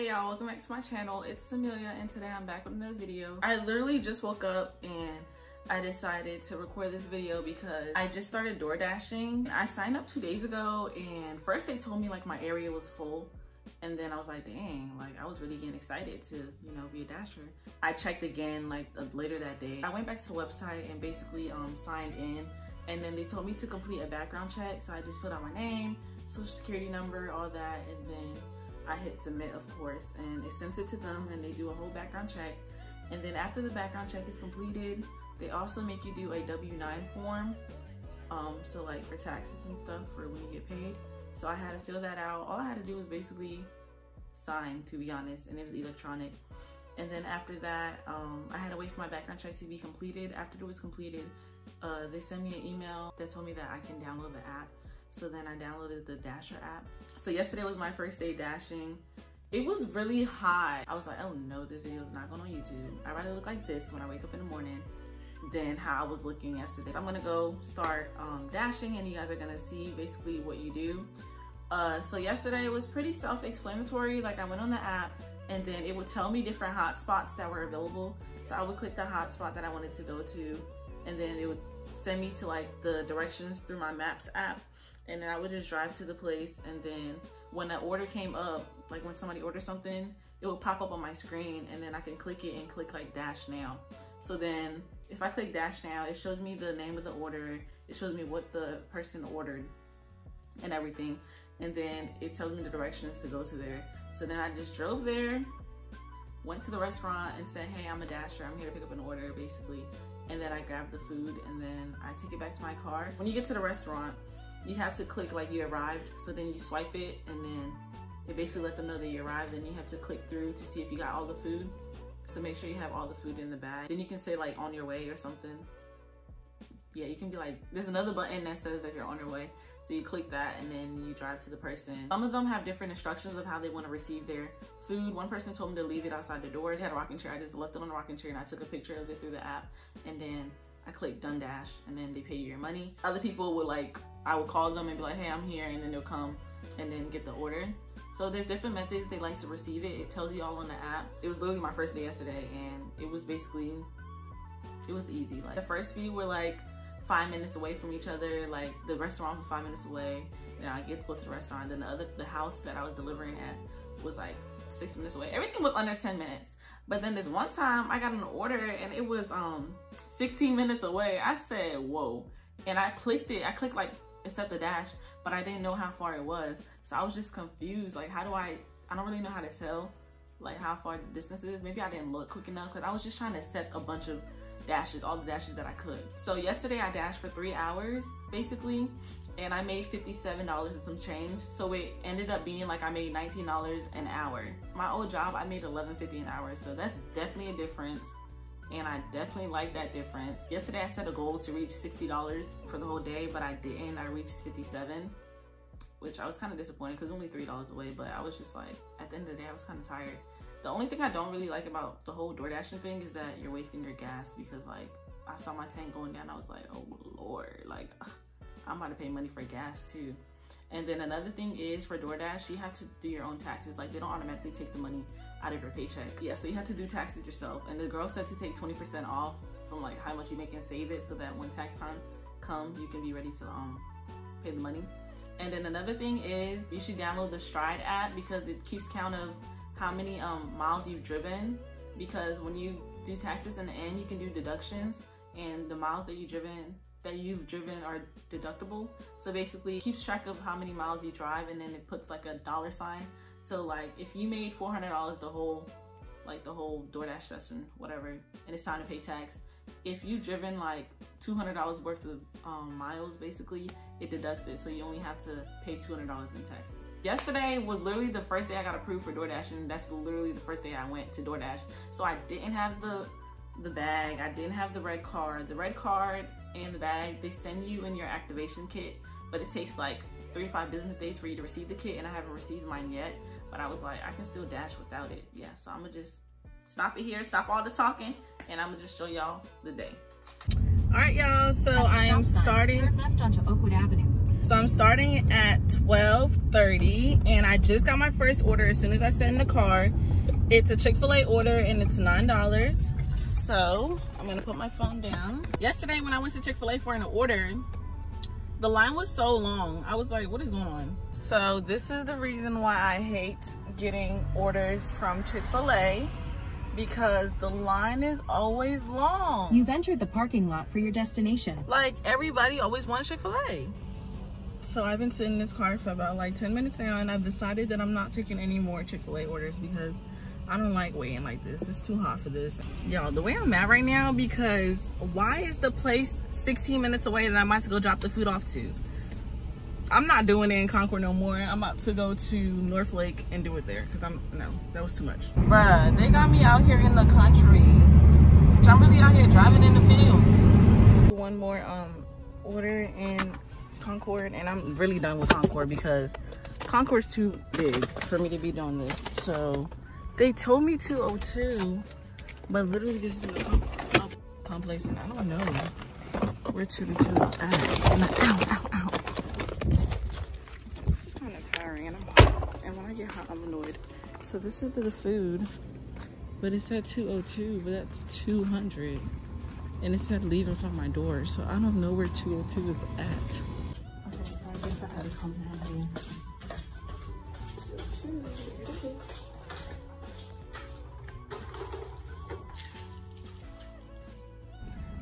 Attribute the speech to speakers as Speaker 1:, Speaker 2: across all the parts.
Speaker 1: Hey y'all, welcome back to my channel. It's Amelia and today I'm back with another video. I literally just woke up and I decided to record this video because I just started door dashing. I signed up 2 days ago and first they told me like my area was full, and then I was like, dang, like I was really getting excited to, you know, be a dasher. I checked again like later that day. I went back to the website and basically signed in, and then they told me to complete a background check. So I just filled out my name, social security number, all that, and then I hit submit, of course, and it sends it to them and they do a whole background check. And then after the background check is completed, they also make you do a W-9 form. So like for taxes and stuff for when you get paid. So I had to fill that out. All I had to do was basically sign, to be honest, and it was electronic. And then after that, I had to wait for my background check to be completed. After it was completed, they sent me an email that told me that I can download the app. So then I downloaded the Dasher app. So yesterday was my first day dashing. It was really hot. I was like, oh no, this video is not going on YouTube. I'd rather look like this when I wake up in the morning than how I was looking yesterday. So I'm gonna go start dashing and you guys are gonna see basically what you do. So yesterday it was pretty self-explanatory. Like I went on the app and then it would tell me different hotspots that were available. So I would click the hotspot that I wanted to go to, and then it would send me to like the directions through my Maps app. And then I would just drive to the place, and then when the order came up, like when somebody orders something, it would pop up on my screen, and then I can click it and click like dash now. So then if I click dash now, it shows me the name of the order, it shows me what the person ordered and everything, and then it tells me the directions to go to there. So then I just drove there, went to the restaurant and said, hey, I'm a dasher, I'm here to pick up an order basically. And then I grabbed the food and then I take it back to my car. When you get to the restaurant, you have to click like you arrived. So then you swipe it and then it basically let them know that you arrived, and you have to click through to see if you got all the food. So make sure you have all the food in the bag. Then you can say like on your way or something. Yeah, you can be like, there's another button that says that you're on your way. So you click that and then you drive to the person. Some of them have different instructions of how they want to receive their food. One person told me to leave it outside the door. They had a rocking chair. I just left it on the rocking chair and I took a picture of it through the app. And then I click done dash and then they pay you your money. Other people would like, I would call them and be like, hey, I'm here, and then they'll come and then get the order. So there's different methods they like to receive it. It tells you all on the app. It was literally my first day yesterday and it was basically, it was easy. Like the first few were like 5 minutes away from each other. Like the restaurant was 5 minutes away, and I get to go to the restaurant. Then the house that I was delivering at was like 6 minutes away. Everything was under 10 minutes. But then this one time I got an order and it was 16 minutes away. I said, whoa. And I clicked it. I clicked like accept the dash, but I didn't know how far it was. So I was just confused. Like, how do I don't really know how to tell like how far the distance is. Maybe I didn't look quick enough because I was just trying to set a bunch of dashes, all the dashes that I could. So yesterday I dashed for 3 hours basically, and I made $57 and some change. So it ended up being like I made $19 an hour. My old job, I made $11.50 an hour. So that's definitely a difference. And I definitely like that difference. Yesterday I set a goal to reach $60 for the whole day, but I didn't. I reached 57, which I was kind of disappointed because only $3 away, but I was just like, at the end of the day, I was kind of tired. The only thing I don't really like about the whole door dashing thing is that you're wasting your gas, because like I saw my tank going down. I was like, oh Lord, like I'm about to pay money for gas too. And then another thing is for DoorDash, you have to do your own taxes. Like they don't automatically take the money out of your paycheck. Yeah, so you have to do taxes yourself. And the girl said to take 20% off from like how much you make and save it, so that when tax time comes, you can be ready to pay the money. And then another thing is you should download the Stride app, because it keeps count of how many miles you've driven. Because when you do taxes in the end, you can do deductions, and the miles that you've driven are deductible. So basically it keeps track of how many miles you drive, and then it puts like a dollar sign. So like if you made $400 the whole DoorDash session, whatever, and it's time to pay tax, if you've driven like $200 worth of miles, basically it deducts it, so you only have to pay $200 in taxes. Yesterday was literally the first day I got approved for DoorDash, and that's literally the first day I went to DoorDash. So I didn't have the bag, I didn't have the red card. The red card and the bag, they send you in your activation kit, but it takes like 3 to 5 business days for you to receive the kit, and I haven't received mine yet. But I was like, I can still dash without it. Yeah, so I'm gonna just stop it here, stop all the talking, and I'm gonna just show y'all the day. All right, y'all, so I am starting. Turn left onto Oakwood Avenue. So I'm starting at 12:30 and I just got my first order as soon as I sat in the car. It's a Chick-fil-A order and it's $9. So I'm gonna put my phone down. Yesterday when I went to Chick-fil-A for an order, the line was so long. I was like, what is going on? So this is the reason why I hate getting orders from Chick-fil-A, because the line is always long.
Speaker 2: You've entered the parking lot for your destination.
Speaker 1: Like, everybody always wants Chick-fil-A. So I've been sitting in this car for about like 10 minutes now, and I've decided that I'm not taking any more Chick-fil-A orders because I don't like waiting like this. It's too hot for this. Y'all, the way I'm at right now, because why is the place 16 minutes away that I'm about to go drop the food off to? I'm not doing it in Concord no more. I'm about to go to North Lake and do it there because no, that was too much. Bruh, they got me out here in the country. I'm really out here driving in the fields. One more order in Concord, and I'm really done with Concord because Concord's too big for me to be doing this. So they told me 202, but literally this is the pump place, and I don't know where 202 at. Ow. It's kind of tiring, and I'm hot. And when I get hot, I'm annoyed. So this is the food, but it said 202, but that's 200. And it said leave in front of my door, so I don't know where 202 is at. Okay, so I guess I had to come down here.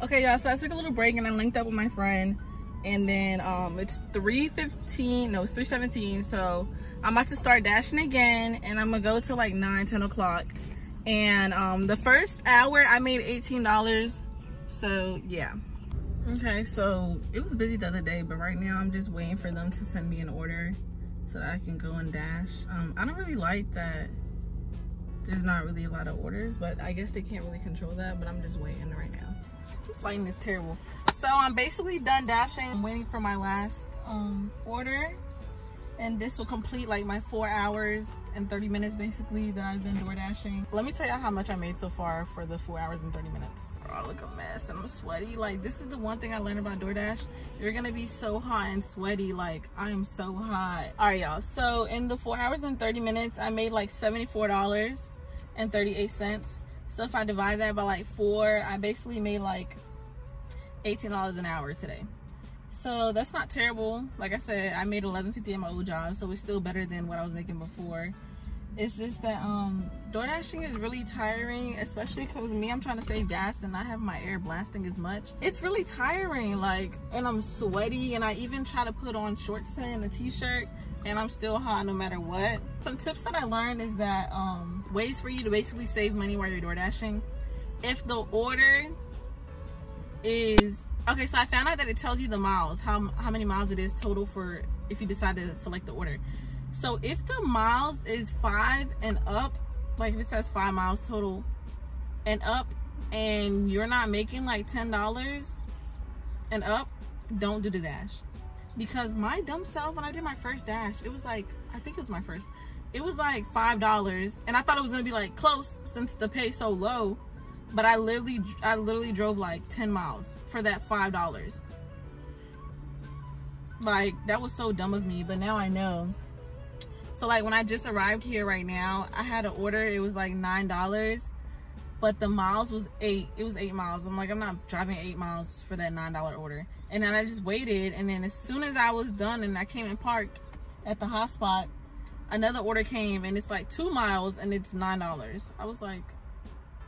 Speaker 1: Okay, y'all, so I took a little break and I linked up with my friend, and then it's 3:15, no, it's 3:17, so I'm about to start dashing again, and I'm gonna go to like 9-10 o'clock. And the first hour I made $18, so yeah. Okay, so it was busy the other day, but right now I'm just waiting for them to send me an order so that I can go and dash. I don't really like that there's not really a lot of orders, but I guess they can't really control that, but I'm just waiting right now. This lighting is terrible. So I'm basically done dashing. I'm waiting for my last order, and this will complete like my 4 hours and 30 minutes basically that I've been door dashing. Let me tell you how much I made so far for the 4 hours and 30 minutes. Oh, I look a mess and I'm sweaty. Like, this is the one thing I learned about DoorDash. You're gonna be so hot and sweaty. Like, I am so hot. All right, y'all, so in the 4 hours and 30 minutes I made like $74.38. So if I divide that by like 4, I basically made like $18 an hour today. So that's not terrible. Like I said, I made $11.50 at my old job, so it's still better than what I was making before. It's just that door dashing is really tiring, especially because me, I'm trying to save gas and not have my air blasting as much. It's really tiring, like, and I'm sweaty, and I even try to put on shorts and a t-shirt, and I'm still hot no matter what. Some tips that I learned is that ways for you to basically save money while you're door dashing. If the order is okay, so I found out that it tells you the miles, how many miles it is total for if you decide to select the order. So if the miles is 5 and up, like if it says 5 miles total and up, and you're not making like $10 and up, don't do the dash. Because my dumb self, when I did my first dash, it was like, I think it was my first, it was like $5, and I thought it was gonna be like close since the pay so low, but I literally drove like 10 miles for that $5. Like, that was so dumb of me, but now I know. So like when I just arrived here right now, I had an order, it was like $9, but the miles was 8. It was 8 miles. I'm like, I'm not driving 8 miles for that $9 order. And then I just waited, and then as soon as I was done and I came and parked at the hotspot, another order came, and it's like 2 miles and it's $9. I was like,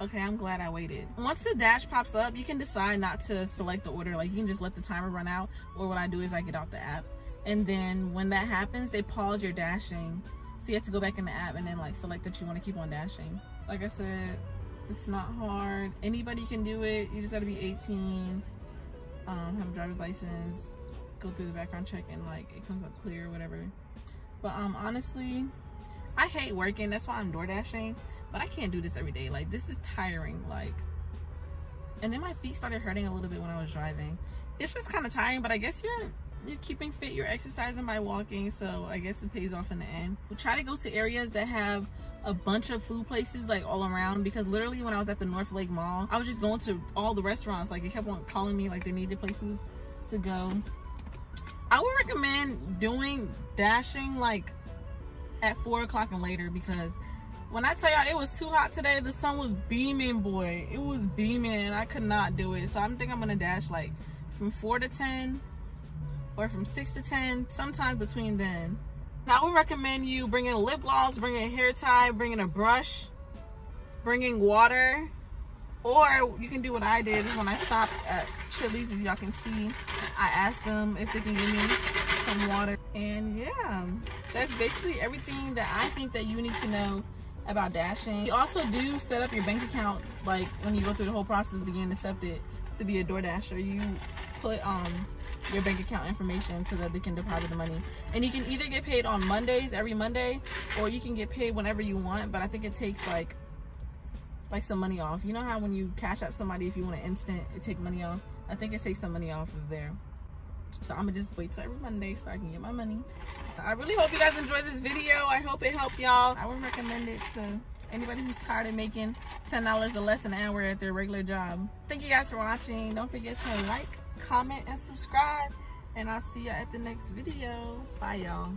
Speaker 1: okay, I'm glad I waited. Once the dash pops up, you can decide not to select the order. Like, you can just let the timer run out, or what I do is I get off the app, and then when that happens, they pause your dashing, so you have to go back in the app and then like select that you want to keep on dashing. Like I said, it's not hard. Anybody can do it. You just got to be 18, have a driver's license, go through the background check, and like it comes up clear or whatever. But honestly, I hate working. That's why I'm door dashing. But I can't do this every day. Like, this is tiring. Like, and then my feet started hurting a little bit when I was driving. It's just kind of tiring, but I guess you're keeping fit, you're exercising by walking, so I guess it pays off in the end. We try to go to areas that have a bunch of food places like all around, because literally when I was at the North Lake Mall, I was just going to all the restaurants. Like, they kept on calling me like they needed places to go.
Speaker 3: I would recommend doing dashing like at 4 o'clock and later, because when I tell y'all it was too hot today, the sun was beaming, boy. It was beaming. I could not do it. So I think I'm gonna dash like from 4 to 10 or from 6 to 10, sometime between then. Now I would recommend you bringing a lip gloss, bringing a hair tie, bringing a brush, bringing water, or you can do what I did when I stopped at Chili's. As y'all can see, I asked them if they can give me some water. And yeah, that's basically everything that I think that you need to know about dashing. You also do set up your bank account, like when you go through the whole process to get accepted to be a DoorDasher. You put your bank account information so that they can deposit the money. And you can either get paid on Mondays, every Monday, or you can get paid whenever you want. But I think it takes like some money off. You know how when you cash out somebody, if you want an instant, it take money off? I think it takes some money off of there. So I'm gonna just wait till every Monday so I can get my money. I really hope you guys enjoyed this video. I hope it helped y'all. I would recommend it to anybody who's tired of making $10 or less an hour at their regular job. Thank you guys for watching. Don't forget to like, comment, and subscribe. And I'll see you at the next video. Bye, y'all.